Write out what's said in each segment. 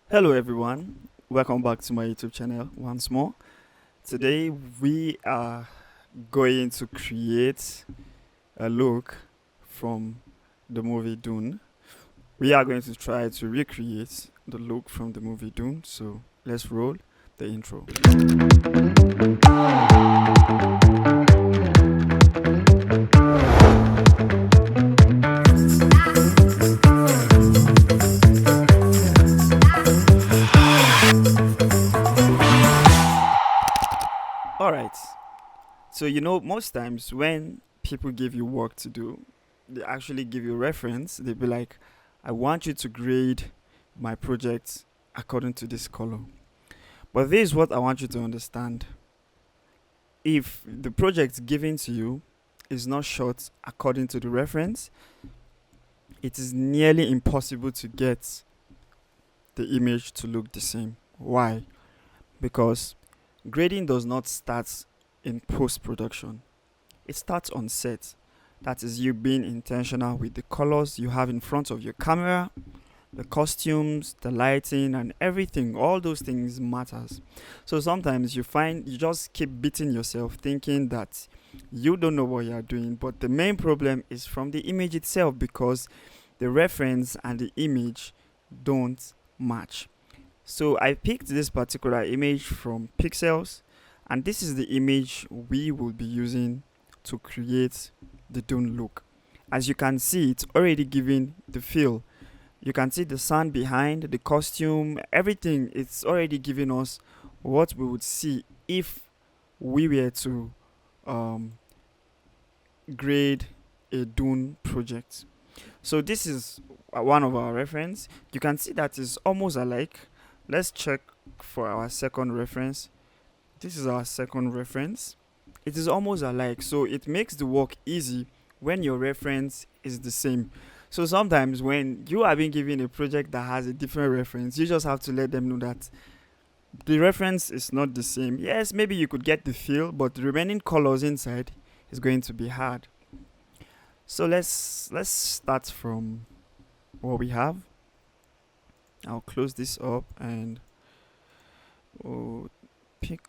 Hello everyone, welcome back to my YouTube channel once more. Today we are going to create a look from the movie Dune. We are going to try to recreate the look from the movie Dune, so let's roll the intro. Alright, so most times when people give you work to do, they actually give you reference. They'll be like, I want you to grade my project according to this color. But this is what I want you to understand. If the project given to you is not shot according to the reference, it is nearly impossible to get the image to look the same. Why? Because grading does not start in post production, it starts on set. That is you being intentional with the colors you have in front of your camera, the costumes, the lighting, and everything. All those things matters. So sometimes you find you just keep beating yourself thinking that you don't know what you are doing, but the main problem is from the image itself because the reference and the image don't match. So I picked this particular image from Pixels, and this is the image we will be using to create the Dune look. As you can see, it's already giving the feel. You can see the sun behind, the costume, everything. It's already giving us what we would see if we were to um, grade a Dune project. So this is one of our reference. You can see that is almost alike. Let's check for our second reference. This is our second reference. It is almost alike, so it makes the work easy when your reference is the same. So sometimes when you are being given a project that has a different reference, you just have to let them know that the reference is not the same. Yes, maybe you could get the feel, but the remaining colors inside is going to be hard. So let's start from what we have. I'll close this up and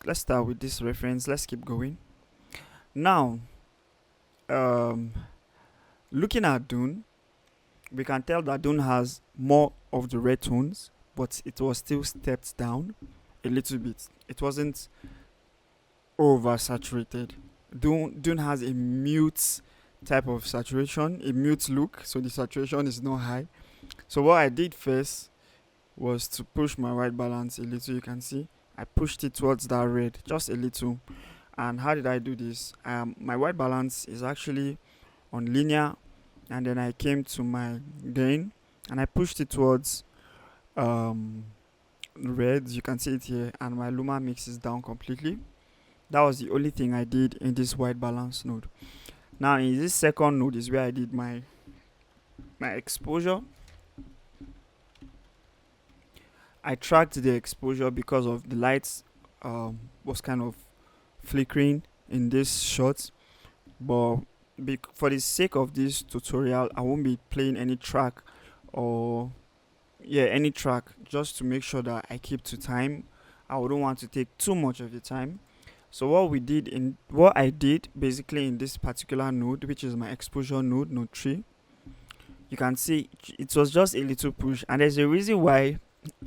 let's start with this reference. Let's keep going. Now, um, looking at Dune, we can tell that Dune has more of the red tones, but it was still stepped down a little bit. It wasn't oversaturated. Dune has a mute type of saturation, a mute look, so the saturation is not high. So what I did first was to push my white balance a little. You can see I pushed it towards that red just a little. And how did I do this? My white balance is actually on linear, and then I came to my gain and I pushed it towards red. You can see it here, and my luma mix is down completely. That was the only thing I did in this white balance node. Now in this second node is where I did my exposure. I tracked the exposure because of the lights was kind of flickering in this shot, but for the sake of this tutorial I won't be playing any track or any track, just to make sure that I keep to time. I wouldn't want to take too much of your time. So what I did basically in this particular node, which is my exposure node 3, you can see it was just a little push, and there's a reason why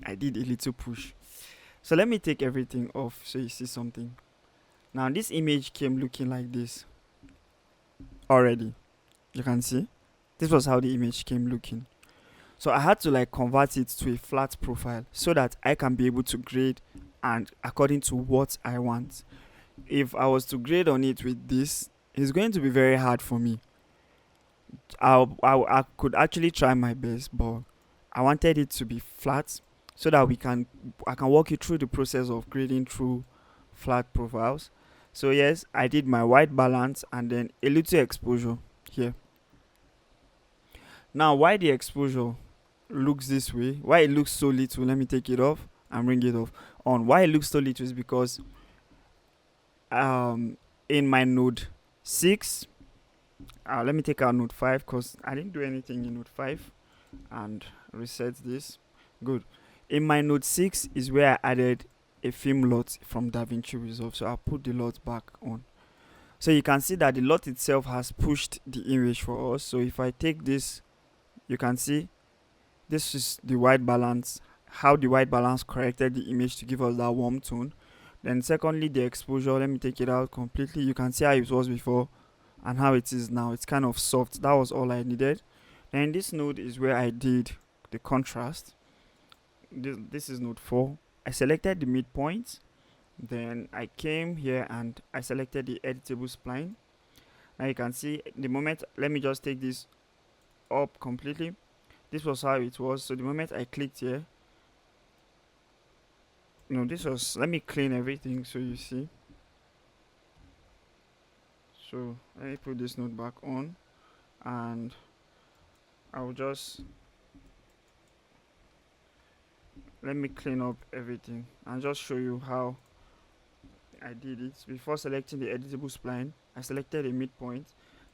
I did a little push. So let me take everything off so you see something. Now this image came looking like this already. You can see this was how the image came looking. So I had to convert it to a flat profile so that I can be able to grade and according to what I want. If I was to grade on it with this, it's going to be very hard for me. I could actually try my best, but I wanted it to be flat so that I can walk you through the process of grading through flat profiles. So yes, I did my white balance and then a little exposure here. Now why the exposure looks this way, why it looks so little, let me take it off and bring it off on. Why it looks so little is because in my node 6, let me take out node 5 because I didn't do anything in node 5 and reset this. Good. In my note 6 is where I added a film lot from DaVinci Resolve. So I'll put the lot back on. So you can see that the lot itself has pushed the image for us. So if I take this, you can see this is the white balance, how the white balance corrected the image to give us that warm tone. Then secondly, the exposure, let me take it out completely. You can see how it was before and how it is now. It's kind of soft. That was all I needed. Then this node is where I did the contrast. This is node 4. I selected the midpoint. Then I came here and I selected the editable spline. Now you can see the moment, let me just take this up completely. This was how it was. So the moment I clicked here, this was, let me clean everything so you see. So let me put this node back on and I'll just, let me clean up everything and just show you how I did it. Before selecting the editable spline, I selected a midpoint.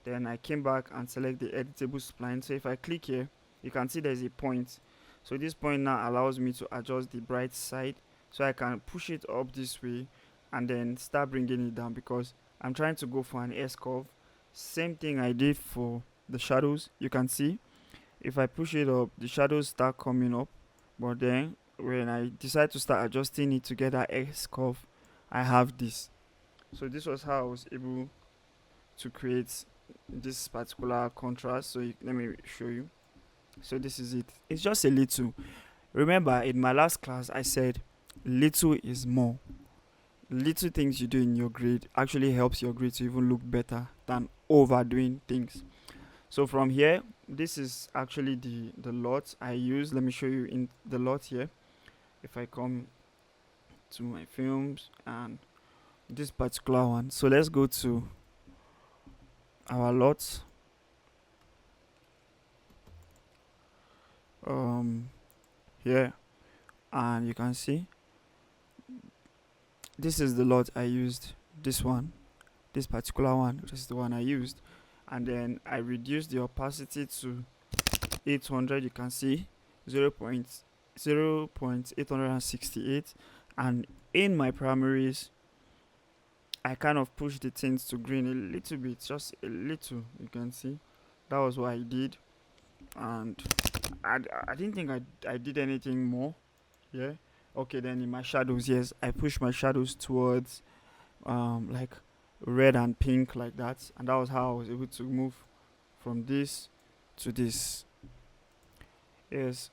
Then I came back and select the editable spline. So if I click here, you can see there's a point. So this point now allows me to adjust the bright side. So I can push it up this way and then start bringing it down because I'm trying to go for an S curve. Same thing I did for the shadows. You can see if I push it up, the shadows start coming up. But then when I decide to start adjusting it to get that S curve, I have this. So this was how I was able to create this particular contrast. So let me show you. So this is it. It's just a little. Remember in my last class I said little is more. Little things you do in your grade actually helps your grade to even look better than overdoing things. So from here, this is actually the lot I use. Let me show you in the lot here. If I come to my films and this particular one, so let's go to our lot. Here, and you can see this is the lot I used. This one, this particular one, this is the one I used, and then I reduced the opacity to 800. You can see 0.868, and in my primaries I kind of pushed the tints to green a little bit, just a little. You can see that was what I did, and I didn't think I did anything more. Yeah. Okay, then in my shadows, yes, I pushed my shadows towards like red and pink like that, and that was how I was able to move from this to this. Yes,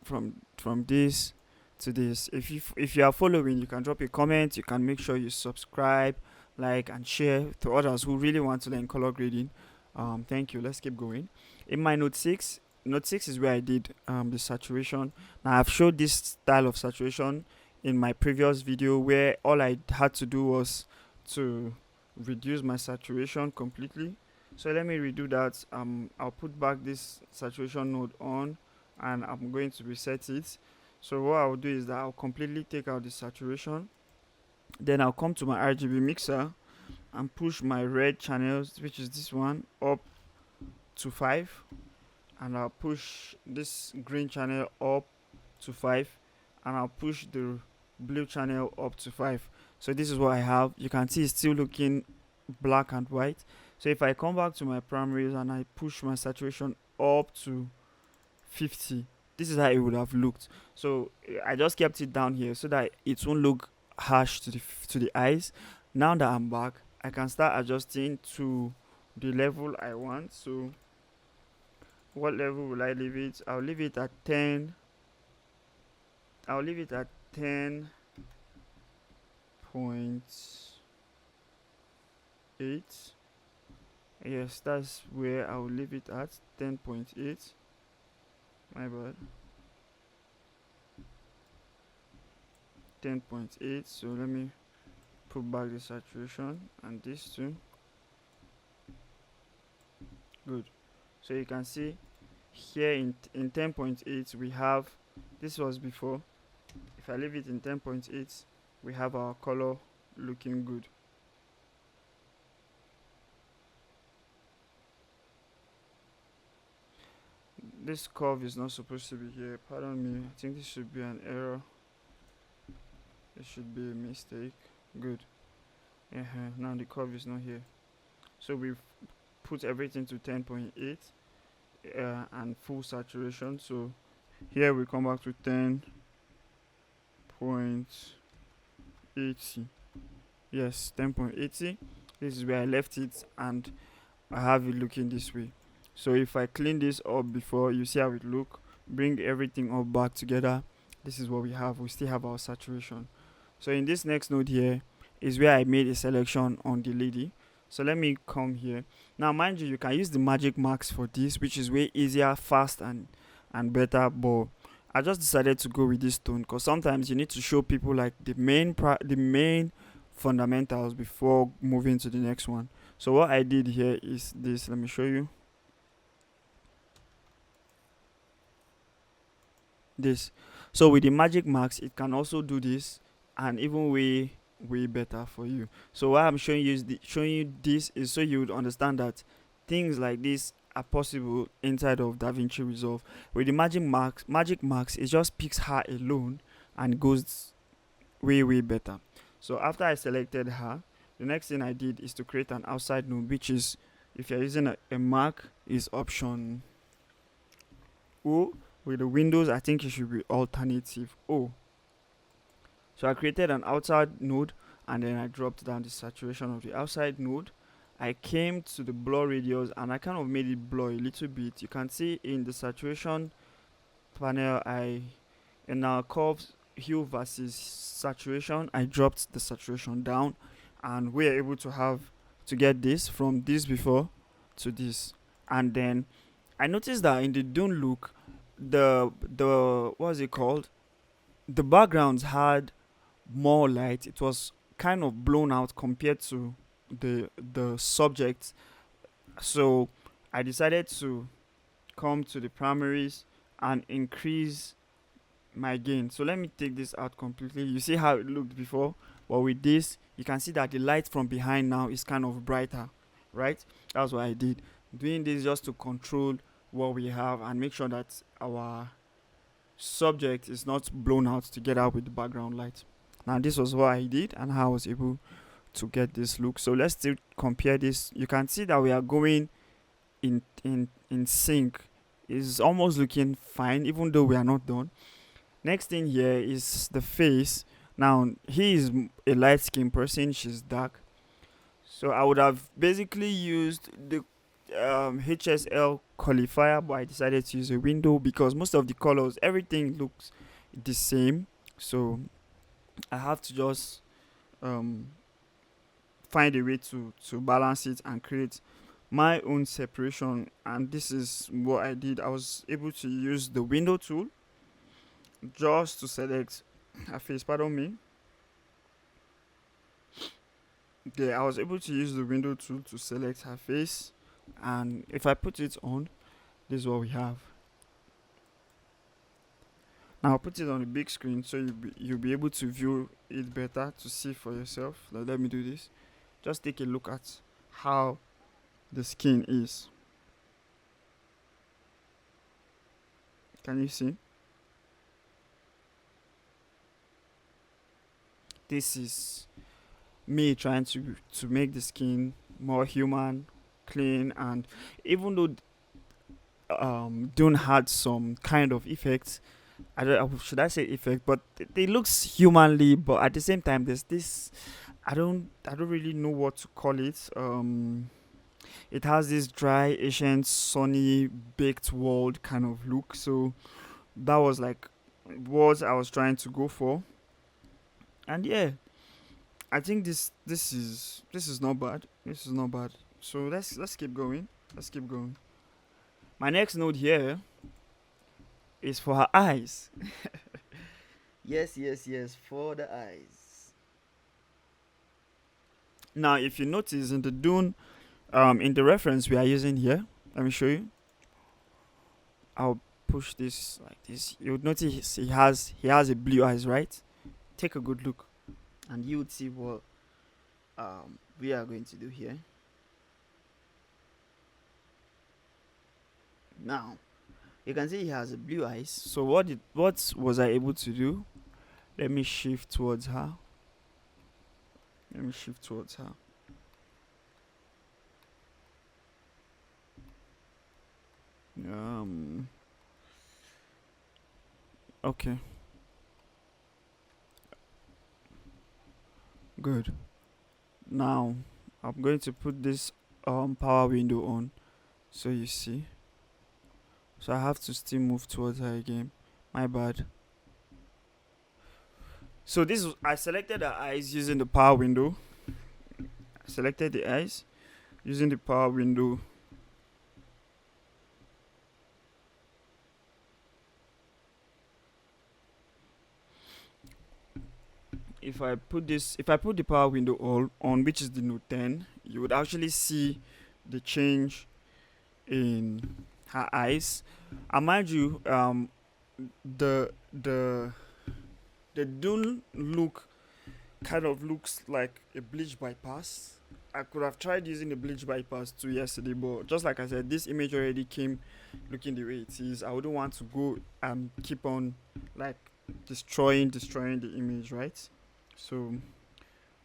from this to this. If you are following, you can drop a comment. You can make sure you subscribe, like, and share to others who really want to learn color grading. Thank you. Let's keep going. In my note 6 is where I did the saturation. Now I've showed this style of saturation in my previous video where all I had to do was to reduce my saturation completely. So let me redo that. I'll put back this saturation node on and I'm going to reset it. So what I'll do is that I'll completely take out the saturation. Then I'll come to my RGB mixer and push my red channels, which is this one, up to 5, and I'll push this green channel up to 5, and I'll push the blue channel up to 5. So this is what I have. You can see it's still looking black and white. So if I come back to my primaries and I push my saturation up to 50, this is how it would have looked. So I just kept it down here so that it won't look harsh to the eyes. Now that I'm back, I can start adjusting to the level I want. So what level will I leave it? I'll leave it at 10. I'll leave it at 10.8. Yes, that's where I'll leave it at, 10.8. My bad. 10.8. So let me put back the saturation and this too. Good. So you can see here in 10.8 we have, this was before. If I leave it in 10.8, we have our color looking good. this curve is not supposed to be here. Pardon me. I think this should be an error. It should be a mistake. Good. Now the curve is not here. So we've put everything to 10.8 and full saturation. So here we come back to 10.80. Yes, 10.80. This is where I left it, and I have it looking this way. So if I clean this up before, you see how it look. Bring everything up back together. This is what we have. We still have our saturation. So in this next node here is where I made a selection on the lady. So let me come here. Now mind you, you can use the magic marks for this, which is way easier, fast, and better. But I just decided to go with this tone because sometimes you need to show people like the main fundamentals before moving to the next one. So what I did here is this. Let me show you this. So with the magic marks, it can also do this, and even way better for you. So why I'm showing you this is so you would understand that things like this are possible inside of DaVinci Resolve. With the magic marks, it just picks her alone and goes way better. So after I selected her, the next thing I did is to create an outside node, which is, if you're using a Mac, is option O. With the Windows, I think it should be alternative O. So I created an outside node, and then I dropped down the saturation of the outside node. I came to the blur radius, and I kind of made it blur a little bit. You can see in the saturation panel, in our curves hue versus saturation, I dropped the saturation down, and we are able to get this from this before to this. And then I noticed that in the Dune look, the what's it called, the backgrounds had more light. It was kind of blown out compared to the subject. So I decided to come to the primaries and increase my gain. So let me take this out completely. You see how it looked before, but with this you can see that the light from behind now is kind of brighter, right? That's what I did, doing this just to control what we have and make sure that our subject is not blown out together with the background light. Now this was what I did and how I was able to get this look. So let's still compare this. You can see that we are going in sync. It's almost looking fine even though we are not done. Next thing here is the face. Now he is a light skinned person, she's dark. So I would have basically used the HSL qualifier, but I decided to use a window because most of the colors, everything looks the same. So I have to just find a way to balance it and create my own separation. And this is what I did. I was able to use the window tool just to select her face. Pardon me. I was able to use the window tool to select her face, and if I put it on, this is what we have. Now I'll put it on a big screen so you'll be able to view it better, to see for yourself. Now let me do this. Just take a look at how the skin is. Can you see? This is me trying to make the skin more human, clean, and even though Dune had some kind of effects, should I say effect, but it looks humanly, but at the same time there's this, I don't really know what to call it. It has this dry, ancient, sunny, baked world kind of look. So that was like what I was trying to go for. And yeah, I think this is not bad. This is not bad. So let's keep going. Let's keep going. My next node here is for her eyes. Yes, for the eyes. Now, if you notice in the Dune, in the reference we are using here, let me show you. I'll push this like this. You would notice he has a blue eyes, right? Take a good look, and you would see what we are going to do here. Now, You can see he has blue eyes. So what was I able to do? Let me shift towards her. Let me shift towards her. Um. Okay. Good. Now I'm going to put this power window on, so you see. So I have to still move towards her again. My bad. So I selected the eyes using the power window. I selected the eyes using the power window. If I put the power window all on, which is the Note 10, you would actually see the change in her eyes. And mind you, the the the Dune look kind of looks like a bleach bypass. I could have tried using a bleach bypass too yesterday, but just like I said, this image already came looking the way it is. I wouldn't want to go and keep on like destroying the image, right? So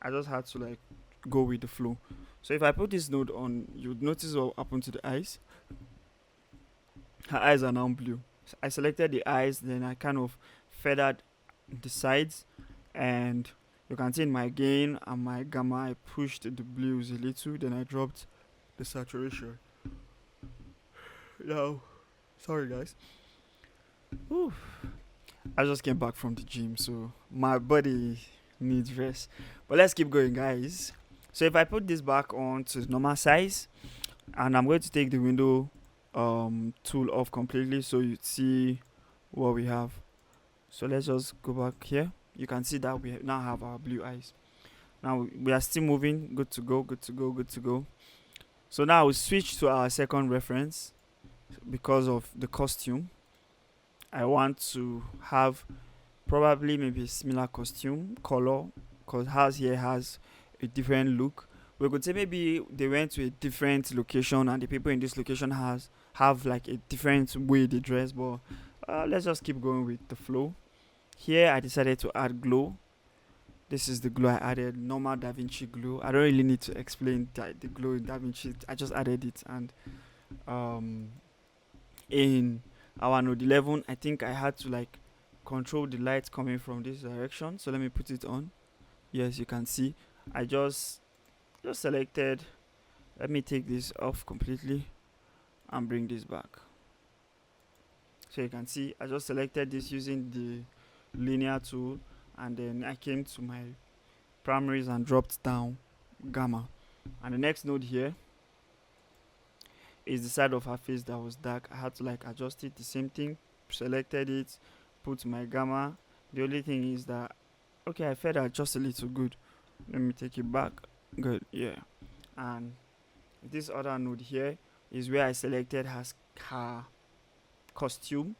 I just had to like go with the flow. So if I put this node on, you would notice what happened to the eyes. Her eyes are now blue. So I selected the eyes, then I kind of feathered the sides, and you can see in my gain and my gamma I pushed the blues a little, then I dropped the saturation. Now, sorry guys. Whew. I just came back from the gym, so my body needs rest. But let's keep going, guys. So if I put this back on to the normal size, and I'm going to take the window tool off completely, so you see what we have. So let's just go back here. You can see that we now have our blue eyes. Now we are still moving. Good to go. Good to go. Good to go. So now we switch to our second reference because of the costume. I want to have probably maybe a similar costume color, because house here has a different look. We could say maybe they went to a different location and the people in this location have like a different way they dress, but let's just keep going with the flow. Here I decided to add glow. This is the glow I added, normal DaVinci glow. I don't really need to explain the glow in DaVinci. I just added it, and um, in our node 11, I think I had to like control the light coming from this direction. So let me put it on. Yes, you can see. I just selected. Let me take this off completely and bring this back. So you can see I just selected this using the linear tool, and then I came to my primaries and dropped down gamma. And the next node here is the side of her face that was dark. I had to like adjust it, the same thing, selected it, put my gamma. The only thing is that, okay, I feathered just a little. Good. Let me take it back. Good, yeah. And this other node here is where I selected her costume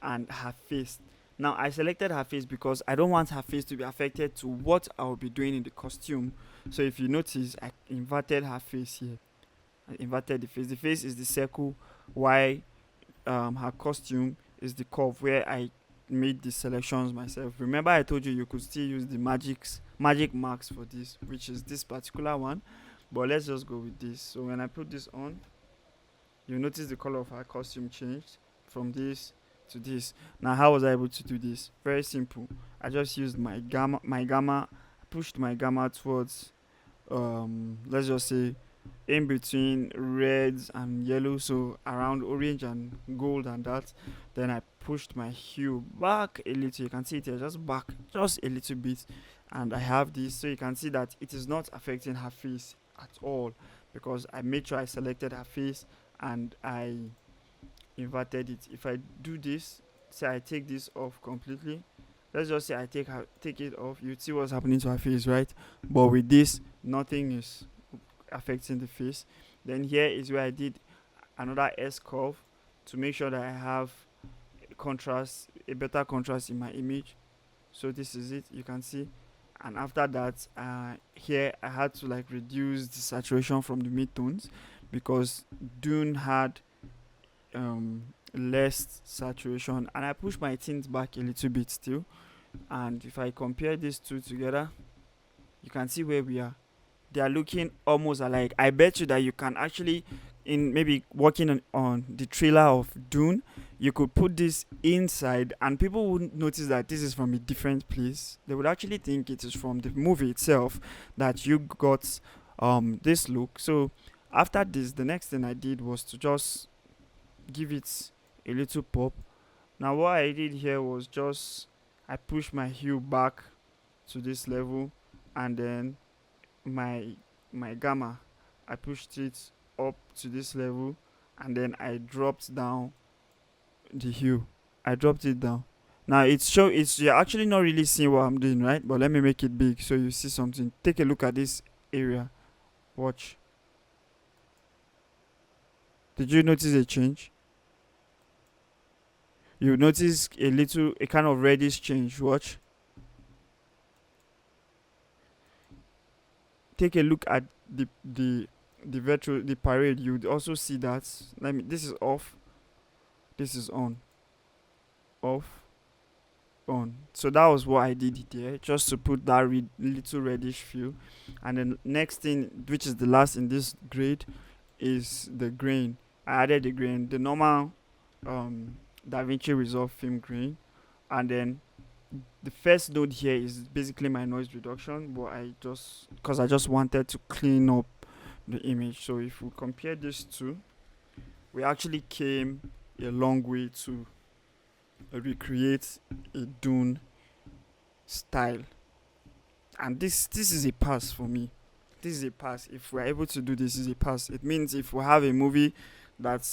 and her face. Now I selected her face because I don't want her face to be affected to what I'll be doing in the costume. So if you notice, I inverted her face here. I inverted the face. The face is the circle, while her costume is the curve where I made the selections myself. Remember I told you could still use the magic marks for this, which is this particular one. But let's just go with this. So when I put this on, you notice the color of her costume changed from this to this. Now how was I able to do this? Very simple. I just used my gamma, pushed my gamma towards let's just say in between reds and yellow, so around orange and gold and that. Then I pushed my hue back a little. You can see it here, just back just a little bit, and I have this, so you can see that it is not affecting her face at all, because I made sure I selected her face and I inverted it. If I do this, say I take this off completely, let's just say I take it off, you see what's happening to her face, right? But with this, nothing is affecting the face. Then here is where I did another S curve to make sure that I have a better contrast in my image. So this is it, you can see. And after that, here I had to like reduce the saturation from the midtones, because Dune had less saturation, and I push my tint back a little bit still. And if I compare these two together, you can see where we are. They are looking almost alike. I bet you that you can actually, in maybe working on the trailer of Dune, you could put this inside and people wouldn't notice that this is from a different place. They would actually think it is from the movie itself that you got this look. So after this, the next thing I did was to just give it a little pop. Now what I did here was just I pushed my hue back to this level, and then my gamma, I pushed it up to this level, and then I dropped down the hue. I dropped it down. Now it's you're actually not really seeing what I'm doing, right? But let me make it big so you see something. Take a look at this area. Watch. Did you notice a change? You notice a kind of reddish change. Watch. Take a look at the parade. You would also see that. This is off. This is on. Off. On. So that was what I did there, just to put that little reddish feel. And then next thing, which is the last in this grade, is the grain. I added the grain, the normal DaVinci Resolve film grain, and then the first node here is basically my noise reduction, but I just wanted to clean up the image. So if we compare these two, we actually came a long way to recreate a Dune style, and this is a pass for me. This is a pass. If we're able to do this, is a pass. It means if we have a movie that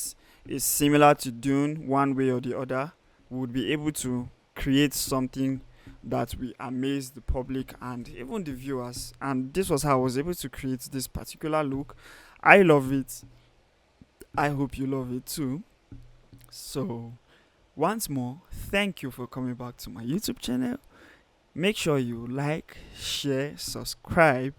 is similar to Dune one way or the other, we would be able to create something that will amaze the public and even the viewers. And this was how I was able to create this particular look. I love it. I hope you love it too. So once more, thank you for coming back to my YouTube channel. Make sure you like, share, subscribe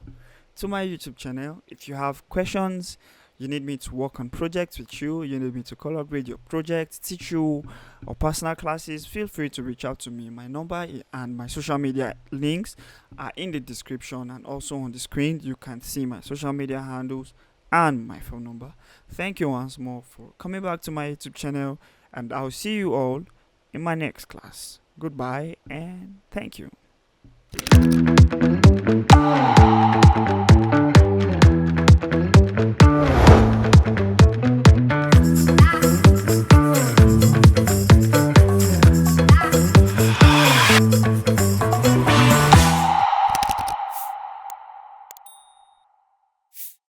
to my YouTube channel. If you have questions, you need me to work on projects with you, you need me to collaborate your projects, teach you, or personal classes, feel free to reach out to me. My number and my social media links are in the description, and also on the screen you can see my social media handles and my phone number. Thank you once more for coming back to my YouTube channel, and I'll see you all in my next class. Goodbye and thank you.